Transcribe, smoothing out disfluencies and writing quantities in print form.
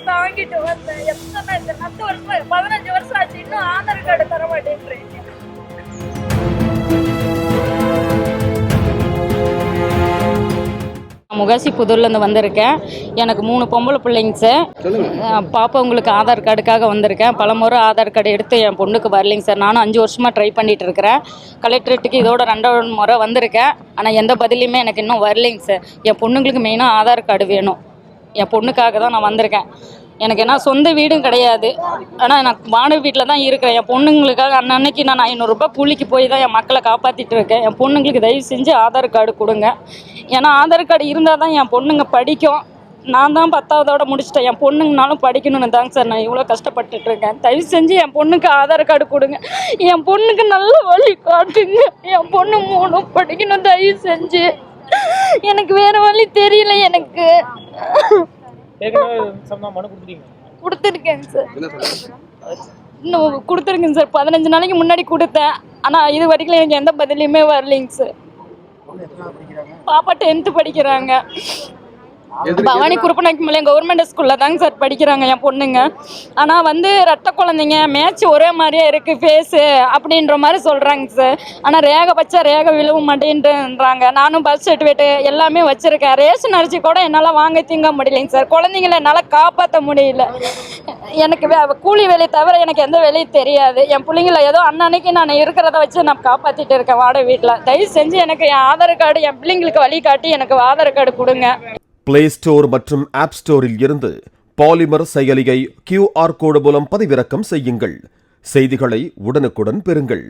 தாங்கிட்டு வந்தேன். எத்தனை 10 வருஷம் 15 வருஷம் ஆச்சு, இன்னும் ஆதார் கார்டு தர மாட்டேன்றீங்க. முகாசி புதூர்லேருந்து வந்திருக்கேன். எனக்கு 3 பொம்பளை பிள்ளைங்க சார். பாப்பா உங்களுக்கு ஆதார் கார்டுக்காக வந்திருக்கேன். பலமுறை ஆதார் கார்டு எடுத்து என் பொண்ணுக்கு வரலைங்க சார். நானும் 5 வருஷமாக ட்ரை பண்ணிகிட்டு இருக்கிறேன். கலெக்டரேட்டுக்கு இதோட 2வது முறை வந்திருக்கேன். ஆனால் எந்த பதிலையுமே எனக்கு இன்னும் வரலைங்க சார். என் பொண்ணுங்களுக்கு மெயினாக ஆதார் கார்டு வேணும். என் பொண்ணுக்காக தான் நான் வந்திருக்கேன். எனக்கு என்ன சொந்த வீடும் கிடையாது, ஆனால் நான் வாடகை வீட்டில் தான் இருக்கிறேன். என் பொண்ணுங்களுக்காக அன்னன்னைக்கு நான் 500 ரூபாய் கூலிக்கு போய் தான் என் மக்களை காப்பாற்றிட்டு இருக்கேன். என் பொண்ணுங்களுக்கு தயவு செஞ்சு ஆதார் கார்டு கொடுங்க. ஏன்னா ஆதார் கார்டு இருந்தால் தான் என் பொண்ணுங்க படிக்கும். நான் தான் 10வதோட முடிச்சிட்டேன். என் பொண்ணுங்கனாலும் படிக்கணும்னு தாங்க சார் நான் இவ்வளோ கஷ்டப்பட்டுட்டு இருக்கேன். தயவு செஞ்சு என் பொண்ணுக்கு ஆதார் கார்டு கொடுங்க. என் பொண்ணுக்கு நல்ல வழி காட்டுங்க. என் பொண்ணு 3 படிக்கணும் தயவு செஞ்சு. எனக்கு வேறு வழி தெரியல. எனக்கு கொடுத்துருக்கேன் சார். இன்னும் கொடுத்துருக்கேங்க சார். 15 நாளைக்கு முன்னாடி கொடுத்தேன். ஆனால் இது வரைக்கும் எனக்கு எந்த பதிலையுமே வரலைங்க சார். பாப்பா 10th படிக்கிறாங்க. பவானி குருப்பநாயக்கம்பாளையம் கவர்மெண்ட் ஸ்கூலில் தாங்க சார் படிக்கிறாங்க என் பொண்ணுங்க. ஆனால் ரத்த குழந்தைங்க மேட்ச் ஒரே மாதிரியே இருக்குது ஃபேஸு அப்படின்ற மாதிரி சொல்கிறாங்க சார். ஆனால் ரேகை வச்சா ரேகை விழவும் மாட்டேன்றாங்க. நானும் பர்த் சர்டிஃபிகேட்டு எல்லாமே வச்சுருக்கேன். ரேஷன் அரிசி கூட என்னால் வாங்க திங்க முடியலைங்க சார். குழந்தைங்கள என்னால் காப்பாற்ற முடியல. எனக்கு கூலி வேலையை தவிர எனக்கு எந்த வேலையும் தெரியாது. என் பிள்ளைங்கள ஏதோ அன்னன்னைக்கு நான் இருக்கிறத வச்சு நான் காப்பாற்றிட்டு இருக்கேன் வாடகை வீட்டில். தயவு செஞ்சு எனக்கு என் ஆதார் கார்டு, என் பிள்ளைங்களுக்கு வழிகாட்டி எனக்கு ஆதார் கார்டு கொடுங்க. பிளே ஸ்டோர் மற்றும் ஆப் ஸ்டோரில் இருந்து பாலிமர் செயலியை QR கோடு மூலம் பதிவிறக்கம் செய்யுங்கள். செய்திகளை உடனுக்குடன் பெறுங்கள்.